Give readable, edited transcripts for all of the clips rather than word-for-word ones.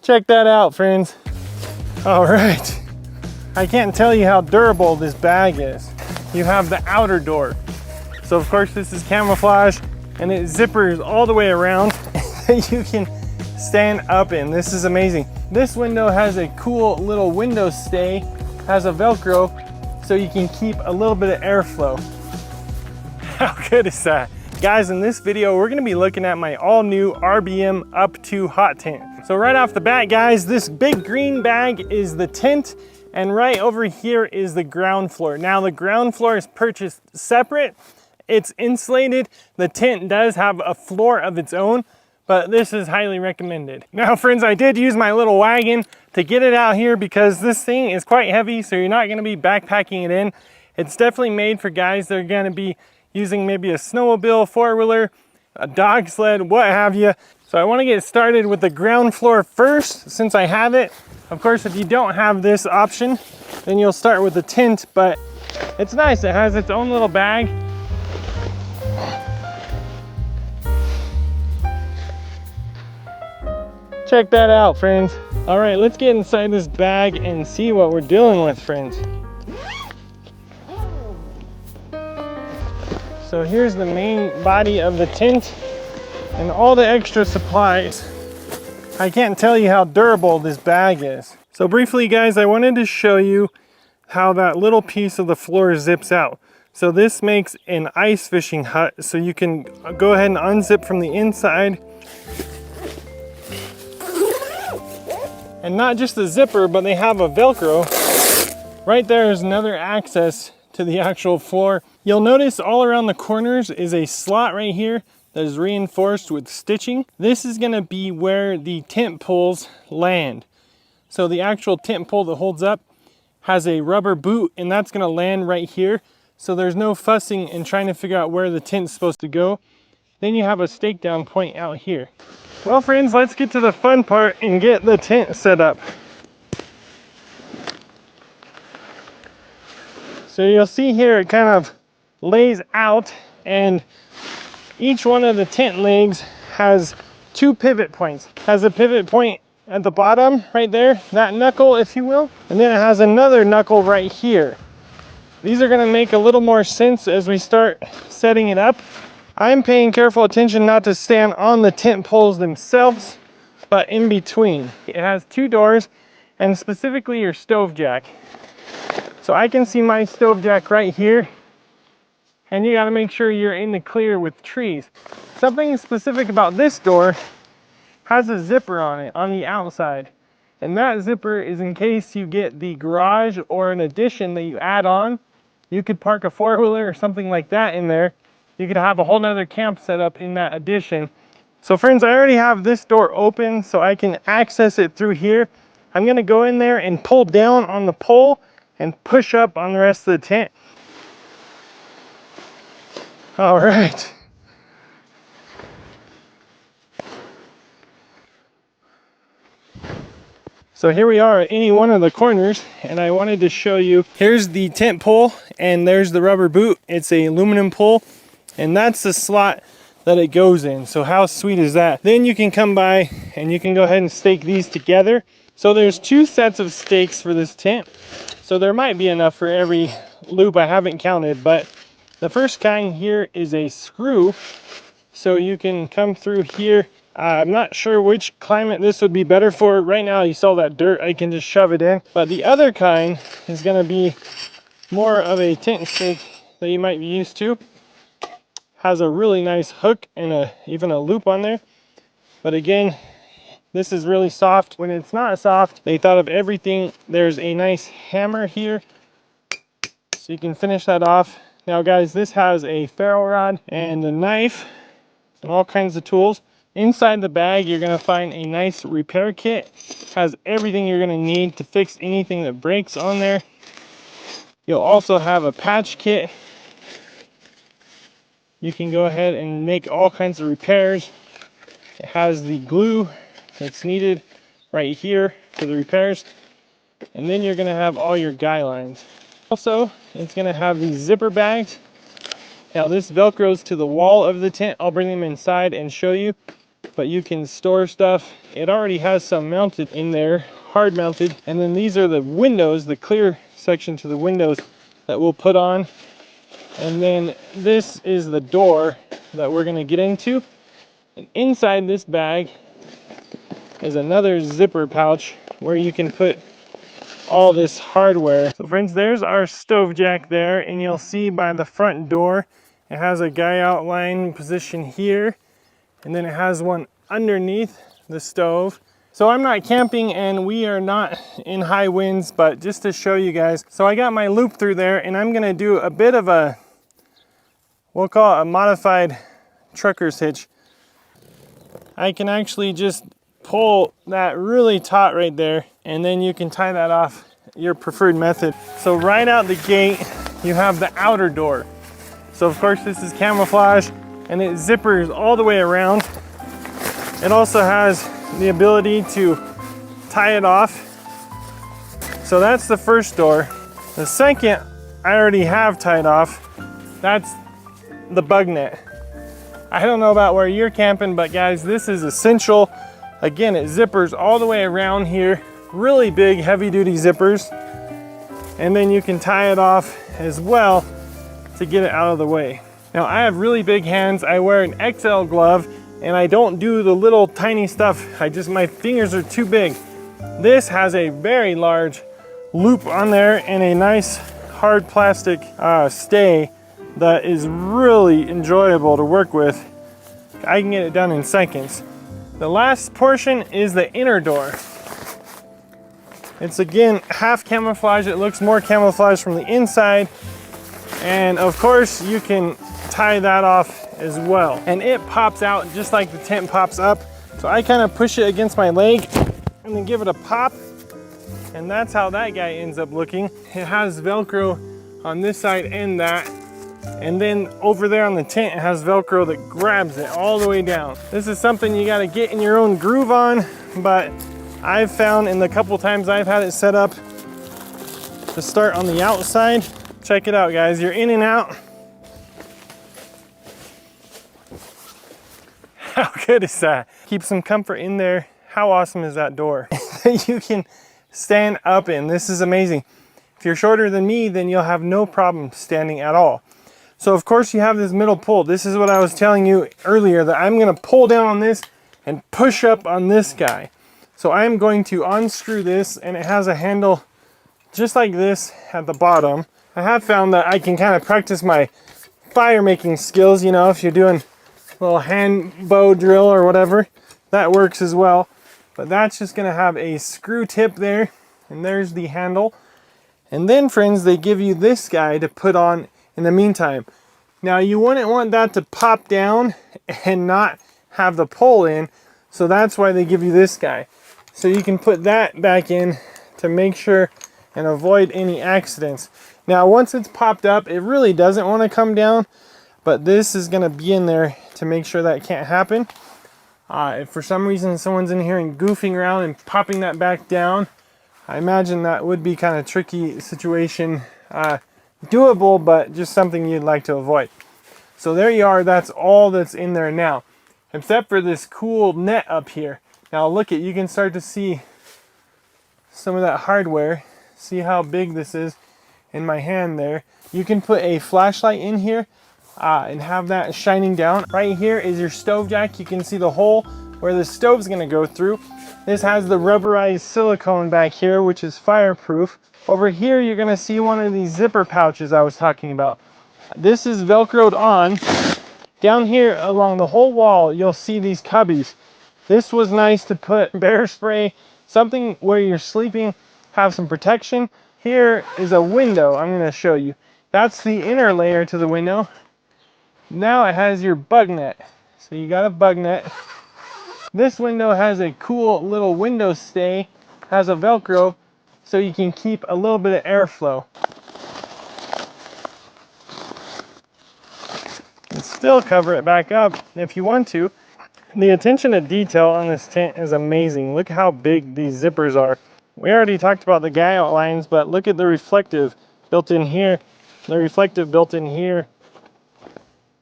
Check that out, friends. All right. I can't tell you how durable this bag is. You have the outer door. So of course this is camouflage, and it zippers all the way around that you can stand up in. This is amazing. This window has a cool little window stay, has a Velcro, so you can keep a little bit of airflow. How good is that? Guys, in this video, we're gonna be looking at my all new RBM UP-2 hot tent. So right off the bat, guys, this big green bag is the tent, and right over here is the ground floor. Now the ground floor is purchased separate. It's insulated. The tent does have a floor of its own, but this is highly recommended. Now friends, I did use my little wagon to get it out here because this thing is quite heavy, so you're not gonna be backpacking it in. It's definitely made for guys that are gonna be using maybe a snowmobile, four-wheeler, a dog sled, what have you. So I wanna get started with the ground floor first, since I have it. Of course, if you don't have this option, then you'll start with the tent, but it's nice. It has its own little bag. Check that out, friends. All right, let's get inside this bag and see what we're dealing with, friends. So here's the main body of the tent and all the extra supplies. I can't tell you how durable this bag is. So briefly, guys, I wanted to show you how that little piece of the floor zips out. So this makes an ice fishing hut, so you can go ahead and unzip from the inside. And not just the zipper, but they have a Velcro. Right there is another access to the actual floor. You'll notice all around the corners is a slot right here that is reinforced with stitching. This is gonna be where the tent poles land. So the actual tent pole that holds up has a rubber boot, and that's gonna land right here. So there's no fussing and trying to figure out where the tent's supposed to go. Then you have a stake down point out here. Well friends, let's get to the fun part and get the tent set up. So you'll see here it kind of lays out, and each one of the tent legs has two pivot points. Has a pivot point at the bottom right there, that knuckle if you will, and then it has another knuckle right here. These are going to make a little more sense as we start setting it up. I'm paying careful attention not to stand on the tent poles themselves, but in between. It has two doors, and specifically your stove jack. So I can see my stove jack right here, and you got to make sure you're in the clear with trees. Something specific about this door has a zipper on it on the outside, and that zipper is in case you get the garage or an addition that you add on. You could park a four-wheeler or something like that in there. You could have a whole nother camp set up in that addition. So friends, I already have this door open so I can access it through here. I'm going to go in there and pull down on the pole and push up on the rest of the tent. All right. So here we are at any one of the corners, and I wanted to show you, here's the tent pole and there's the rubber boot. It's a aluminum pole, and that's the slot that it goes in. So how sweet is that? Then you can come by and you can go ahead and stake these together. So there's two sets of stakes for this tent. So there might be enough for every loop. I haven't counted, but the first kind here is a screw. So you can come through here. I'm not sure which climate this would be better for. Right now you saw that dirt, I can just shove it in. But the other kind is gonna be more of a tent stake that you might be used to. Has a really nice hook and even a loop on there. But again, this is really soft. When it's not soft, they thought of everything. There's a nice hammer here, so you can finish that off. Now guys, this has a ferro rod and a knife and all kinds of tools. Inside the bag, you're gonna find a nice repair kit. Has everything you're gonna need to fix anything that breaks on there. You'll also have a patch kit. You can go ahead and make all kinds of repairs. It has the glue that's needed right here for the repairs. And then you're gonna have all your guy lines. Also, it's gonna have these zipper bags. Now this velcros to the wall of the tent. I'll bring them inside and show you. but you can store stuff. It already has some mounted in there, hard mounted. And then these are the windows, the clear section to the windows that we'll put on. And then this is the door that we're gonna get into. And inside this bag is another zipper pouch where you can put all this hardware. So friends, there's our stove jack there, and you'll see by the front door, it has a guy outline position here, and then it has one underneath the stove. So I'm not camping and we are not in high winds, but just to show you guys. So I got my loop through there, and I'm gonna do a bit of a, we'll call it a modified trucker's hitch. I can actually just pull that really taut right there, and then you can tie that off your preferred method. So right out the gate, you have the outer door. So of course this is camouflage, and it zippers all the way around. It also has the ability to tie it off. So that's the first door. The second I already have tied off. That's the bug net. I don't know about where you're camping, but guys, this is essential. Again, it zippers all the way around here. Really big, heavy duty zippers. And then you can tie it off as well to get it out of the way. Now I have really big hands. I wear an XL glove, and I don't do the little tiny stuff. My fingers are too big. This has a very large loop on there and a nice hard plastic stay that is really enjoyable to work with. I can get it done in seconds. The last portion is the inner door. It's again half camouflage. It looks more camouflage from the inside. And of course you can tie that off as well. And it pops out just like the tent pops up. So I kind of push it against my leg and then give it a pop. And that's how that guy ends up looking. It has Velcro on this side and that. And then over there on the tent, it has Velcro that grabs it all the way down. This is something you got to get in your own groove on, but I've found in the couple times I've had it set up to start on the outside. Check it out, guys. You're in and out. How good is that? Keep some comfort in there. How awesome is that door? You can stand up in. This is amazing. If you're shorter than me, then you'll have no problem standing at all. So of course you have this middle pull. This is what I was telling you earlier, that I'm gonna pull down on this and push up on this guy. So I'm going to unscrew this, and it has a handle just like this at the bottom. I have found that I can kind of practice my fire making skills, you know, if you're doing a little hand bow drill or whatever, that works as well. But that's just gonna have a screw tip there, and there's the handle. And then friends, they give you this guy to put on in the meantime. Now you wouldn't want that to pop down and not have the pull in, so that's why they give you this guy. So you can put that back in to make sure and avoid any accidents. Now once it's popped up, it really doesn't want to come down, but this is going to be in there to make sure that can't happen. If for some reason someone's in here and goofing around and popping that back down, I imagine that would be kind of tricky situation. Doable, but just something you'd like to avoid. So there you are. That's all that's in there now, except for this cool net up here. Now look at, you can start to see some of that hardware. See how big this is in my hand there. You can put a flashlight in here and have that shining down. Right here is your stove jack. You can see the hole where the stove's going to go through. This has the rubberized silicone back here, which is fireproof. Over here, you're going to see one of these zipper pouches I was talking about. This is Velcroed on. Down here along the whole wall, you'll see these cubbies. This was nice to put bear spray, something where you're sleeping, have some protection. Here is a window I'm going to show you. That's the inner layer to the window. Now it has your bug net. So you got a bug net. This window has a cool little window stay, has a Velcro, so you can keep a little bit of airflow. And still cover it back up if you want to. The attention to detail on this tent is amazing. Look how big these zippers are. We already talked about the guy outlines, but look at the reflective built in here, the reflective built in here.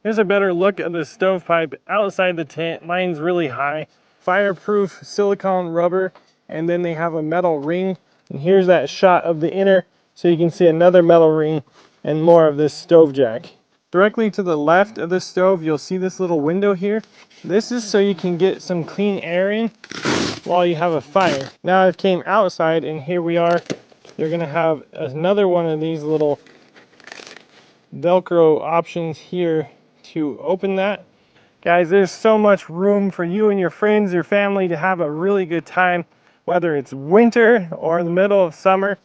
Here's a better look at the stovepipe outside the tent. Mine's really high. Fireproof silicone rubber, and then they have a metal ring. And here's that shot of the inner, so you can see another metal ring and more of this stove jack. Directly to the left of the stove, you'll see this little window here. This is so you can get some clean air in while you have a fire. Now I came outside, and here we are. You're gonna have another one of these little Velcro options here to open that. Guys, there's so much room for you and your friends, your family to have a really good time, whether it's winter or in the middle of summer.